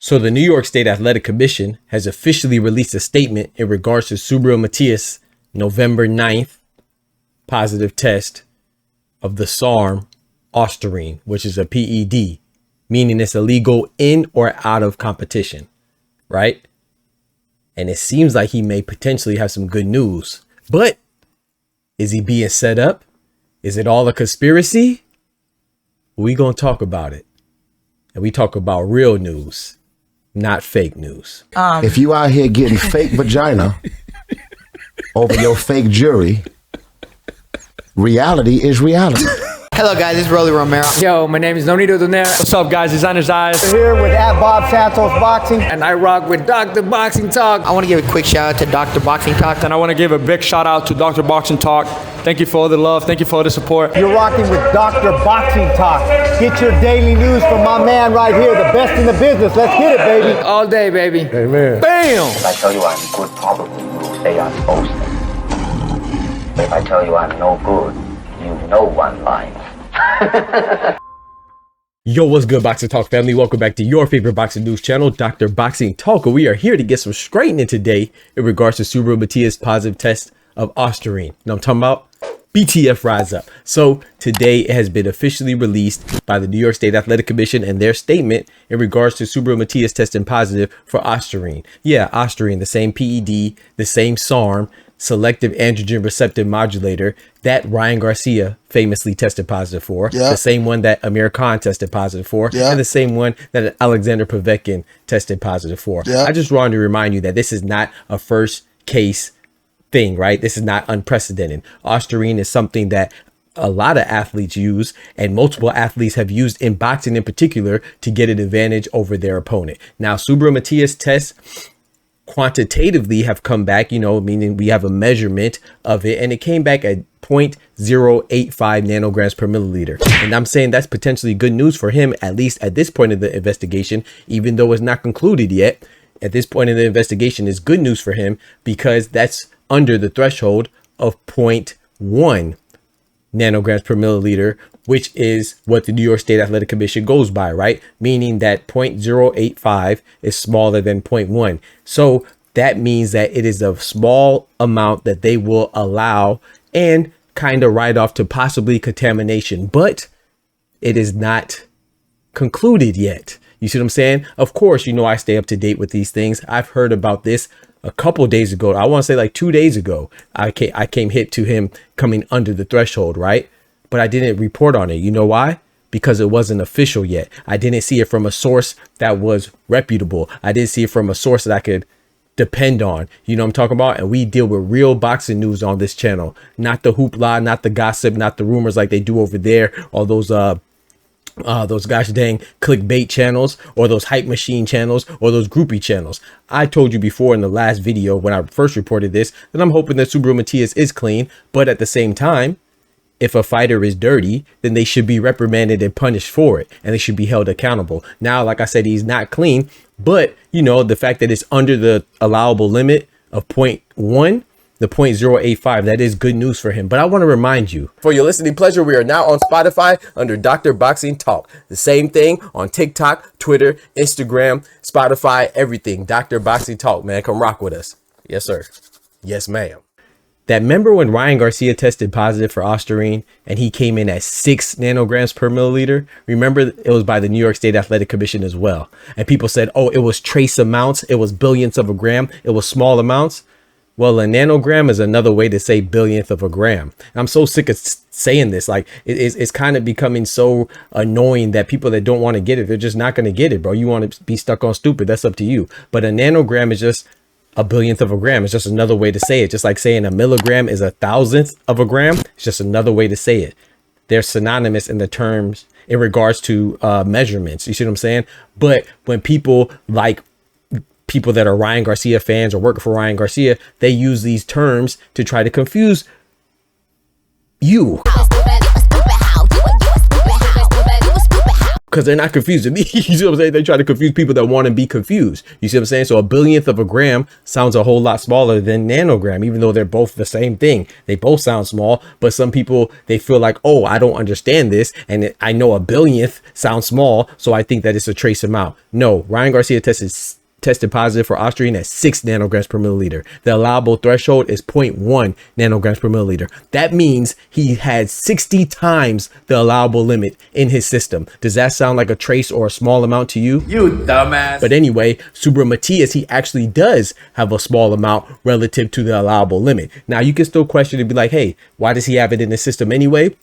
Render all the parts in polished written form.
So the New York State Athletic Commission has officially released a statement in regards to Subriel Matías' November 9th positive test of the SARM ostarine, which is a PED, meaning it's illegal in or out of competition, right? And it seems like he may potentially have some good news, but is he being set up? Is it all a conspiracy? We gonna talk about it, and we talk about real news, not fake news. If you out here getting fake vagina over your fake jury, reality is reality. Hello guys, it's Rolly Romero. Yo, my name is Nonito Donaire. What's up guys, Designer's Eyes. We're here with Bob Santos Boxing. And I rock with Dr. Boxing Talk. I want to give a quick shout out to Dr. Boxing Talk. And I want to give a big shout out to Dr. Boxing Talk. Thank you for all the love, thank you for all the support. You're rocking with Dr. Boxing Talk. Get your daily news from my man right here, the best in the business. Let's get it, baby. All day, baby. Amen. Bam! If I tell you I'm good, probably you will say I'm boasting. But if I tell you I'm no good, you know one line. Yo, what's good, Boxing Talk family? Welcome back to your favorite boxing news channel, Dr. Boxing Talk. We are here to get some straightening today in regards to Subriel Matías' positive test of ostarine. Now I'm talking about BTF Rise Up. So today it has been officially released by the New York State Athletic Commission and their statement in regards to Subriel Matías testing positive for ostarine. Yeah, ostarine, the same PED, the same SARM, selective androgen receptor modulator that Ryan Garcia famously tested positive for, the same one that Amir Khan tested positive for, and the same one that Alexander Povetkin tested positive for. I just wanted to remind you that this is not a first case thing, right? This is not unprecedented. Ostarine is something that a lot of athletes use, and multiple athletes have used in boxing in particular to get an advantage over their opponent. Now, Subriel Matías tests quantitatively have come back, meaning we have a measurement of it, and it came back at 0.085 nanograms per milliliter. And I'm saying that's potentially good news for him, at least at this point of the investigation, even though it's not concluded yet. At this point in the investigation is good news for him because that's under the threshold of 0.1 nanograms per milliliter, which is what the New York State Athletic Commission goes by, right? Meaning that 0.085 is smaller than 0.1. So that means that it is a small amount that they will allow and kind of write off to possibly contamination, but it is not concluded yet. You see what I'm saying? Of course, I stay up to date with these things. I've heard about this a couple days ago. I want to say like 2 days ago, I came hit to him coming under the threshold, right? But I didn't report on it. You know why? Because it wasn't official yet. I didn't see it from a source that was reputable. I didn't see it from a source that I could depend on. You know what I'm talking about? And we deal with real boxing news on this channel, not the hoopla, not the gossip, not the rumors like they do over there, all those gosh dang clickbait channels or those hype machine channels or those groupie channels. I told you before in the last video when I first reported this that I'm hoping that Subriel Matías is clean, but at the same time, if a fighter is dirty, then they should be reprimanded and punished for it, and they should be held accountable. Now, like I said, he's not clean, but the fact that it's under the allowable limit of 0.1, the 0.085, that is good news for him. But I want to remind you, for your listening pleasure, we are now on Spotify under Dr. Boxing Talk. The same thing on TikTok, Twitter, Instagram, Spotify, everything. Dr. Boxing Talk, man. Come rock with us. Yes, sir. Yes, ma'am. That remember when Ryan Garcia tested positive for ostarine and he came in at 6 nanograms per milliliter? Remember, it was by the New York State Athletic Commission as well. And people said, oh, it was trace amounts. It was billionths of a gram. It was small amounts. Well, a nanogram is another way to say billionth of a gram. I'm so sick of saying this. Like it's kind of becoming so annoying that people that don't want to get it, they're just not going to get it, bro. You want to be stuck on stupid. That's up to you. But a nanogram is just a billionth of a gram. It's just another way to say it. Just like saying a milligram is a thousandth of a gram. It's just another way to say it. They're synonymous in the terms in regards to measurements. You see what I'm saying? But when people that are Ryan Garcia fans or working for Ryan Garcia, they use these terms to try to confuse you. because they're not confused. You see what I'm saying? They try to confuse people that want to be confused. You see what I'm saying? So a billionth of a gram sounds a whole lot smaller than nanogram, even though they're both the same thing. They both sound small, but some people, they feel like, oh, I don't understand this. And I know a billionth sounds small, so I think that it's a trace amount. No, Ryan Garcia tested positive for ostarine at 6 nanograms per milliliter. The allowable threshold is 0.1 nanograms per milliliter. That means he had 60 times the allowable limit in his system. Does that sound like a trace or a small amount to you? You dumbass. But anyway, Subriel Matías, he actually does have a small amount relative to the allowable limit. Now you can still question and be like, hey, why does he have it in his system anyway?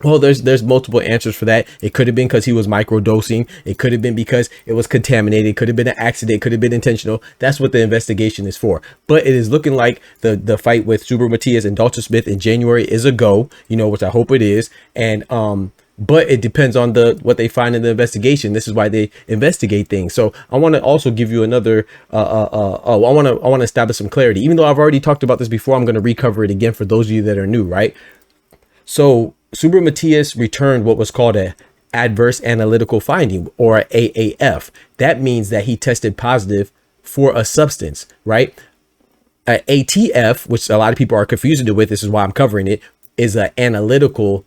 Well, there's multiple answers for that. It could have been because he was microdosing. It could have been because it was contaminated. It could have been an accident. It could have been intentional. That's what the investigation is for. But it is looking like the fight with Subriel Matías and Dalton Smith in January is a go, you know, which I hope it is. And but it depends on what they find in the investigation. This is why they investigate things. So I want to also give you another I want to establish some clarity. Even though I've already talked about this before, I'm going to recover it again for those of you that are new, right? So Subriel Matías returned what was called an adverse analytical finding, or a AAF. That means that he tested positive for a substance, right? A ATF, which a lot of people are confusing it with, this is why I'm covering it, is an atypical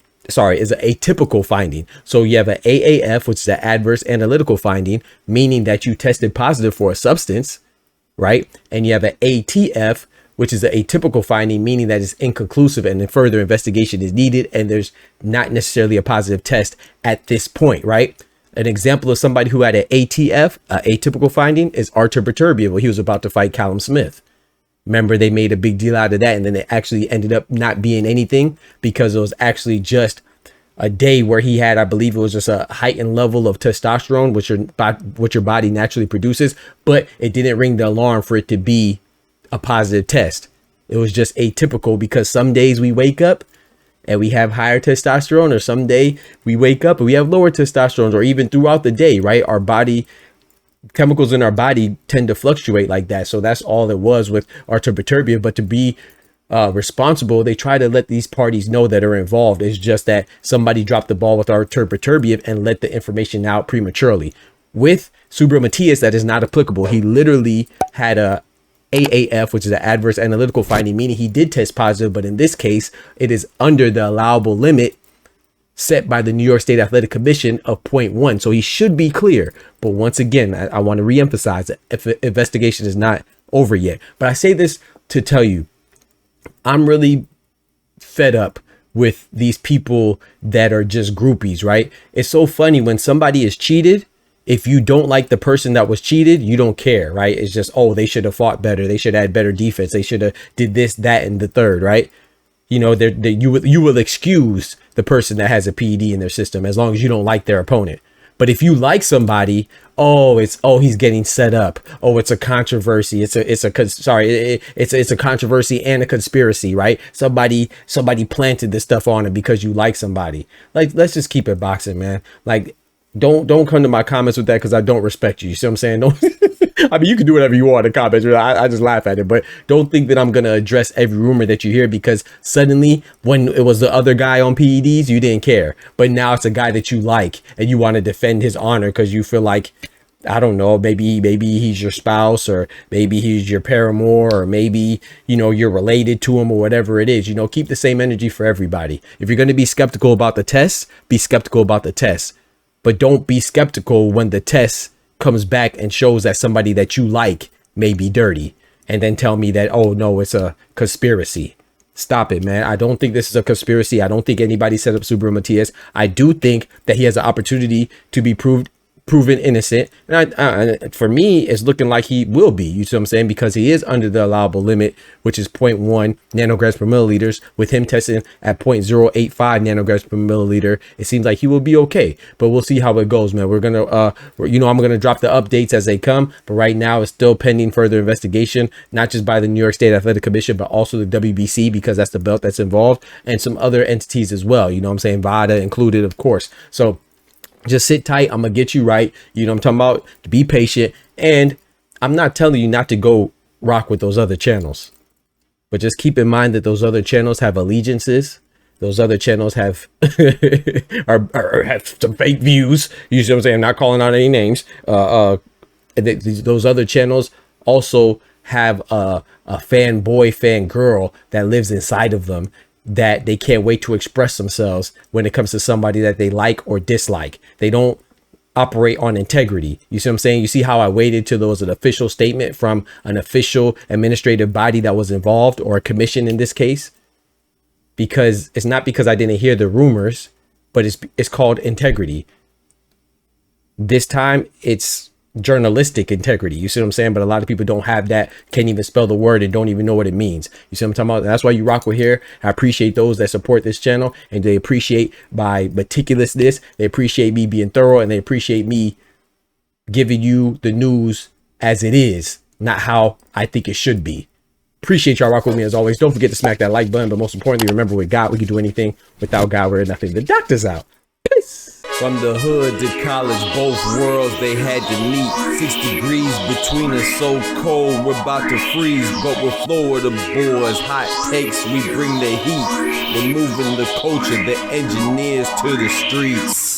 finding. So you have an AAF, which is an adverse analytical finding, meaning that you tested positive for a substance, right? And you have an ATF, which is an atypical finding, meaning that it's inconclusive and then further investigation is needed, and there's not necessarily a positive test at this point, right? An example of somebody who had an ATF, atypical finding, is Artur Beterbiev when he was about to fight Callum Smith. Remember, they made a big deal out of that, and then it actually ended up not being anything because it was actually just a day where he had, I believe it was just a heightened level of testosterone, which your body naturally produces, but it didn't ring the alarm for it to be a positive test. It was just atypical because some days we wake up and we have higher testosterone, or some day we wake up and we have lower testosterone, or even throughout the day, right? Our body, chemicals in our body tend to fluctuate like that. So that's all it was with Artur Beterbiev. But to be responsible, they try to let these parties know that are involved. It's just that somebody dropped the ball with Artur Beterbiev and let the information out prematurely. With Subriel Matías, that is not applicable. He literally had a AAF, which is an adverse analytical finding, meaning he did test positive, but in this case, it is under the allowable limit set by the New York State Athletic Commission of 0.1. So he should be clear. But once again, I want to reemphasize that if investigation is not over yet. But I say this to tell you, I'm really fed up with these people that are just groupies, right? It's so funny when somebody is cheated. If you don't like the person that was cheated, you don't care, right? It's just, oh, they should have fought better. They should have had better defense. They should have did this, that, and the third, right? You know, you will excuse the person that has a PED in their system as long as you don't like their opponent. But if you like somebody, he's getting set up. Oh, it's a controversy. It's a controversy and a conspiracy, right? Somebody planted this stuff on it because you like somebody. Like, let's just keep it boxing, man. Like, don't come to my comments with that, because I don't respect you. You see what I'm saying? Don't I mean, you can do whatever you want in the comments. I just laugh at it, but don't think that I'm going to address every rumor that you hear, because suddenly when it was the other guy on PEDs, you didn't care. But now it's a guy that you like and you want to defend his honor because you feel like, I don't know, maybe he's your spouse, or maybe he's your paramour, or maybe, you know, you're related to him, or whatever it is. You know, keep the same energy for everybody. If you're going to be skeptical about the tests, be skeptical about the tests. But don't be skeptical when the test comes back and shows that somebody that you like may be dirty, and then tell me that, oh no, it's a conspiracy. Stop it, man. I don't think this is a conspiracy. I don't think anybody set up Subriel Matías. I do think that he has an opportunity to be proven innocent, and for me, it's looking like he will be. You see what I'm saying? Because he is under the allowable limit, which is 0.1 nanograms per milliliters. With him testing at 0.085 nanograms per milliliter, it seems like he will be okay. But we'll see how it goes, man. We're gonna, I'm gonna drop the updates as they come. But right now, it's still pending further investigation, not just by the New York State Athletic Commission, but also the WBC, because that's the belt that's involved, and some other entities as well. You know what I'm saying? VADA included, of course. So just sit tight. I'm gonna get you right. You know what I'm talking about? Be patient. And I'm not telling you not to go rock with those other channels, but just keep in mind that those other channels have allegiances. Those other channels have have some fake views. You see what I'm saying? I'm not calling out any names. Those other channels also have a fanboy, fangirl that lives inside of them, that they can't wait to express themselves when it comes to somebody that they like or dislike. They don't operate on integrity. You see what I'm saying? You see how I waited till there was an official statement from an official administrative body that was involved, or a commission in this case? Because it's not because I didn't hear the rumors, but it's called integrity. This time it's journalistic integrity. You see what I'm saying? But a lot of people don't have that, can't even spell the word, and don't even know what it means. You see what I'm talking about? And that's why you rock with here. I appreciate those that support this channel, and they appreciate my meticulousness. They appreciate me being thorough, and they appreciate me giving you the news as it is, not how I think it should be. Appreciate y'all rocking with me as always. Don't forget to smack that like button, but most importantly, remember, with God we can do anything. Without God we're nothing. The doctor's out. Peace. From the hood to college, both worlds they had to meet. 6 degrees between us, so cold we're about to freeze. But we're Florida boys, hot takes, we bring the heat. We're moving the culture, the engineers to the streets.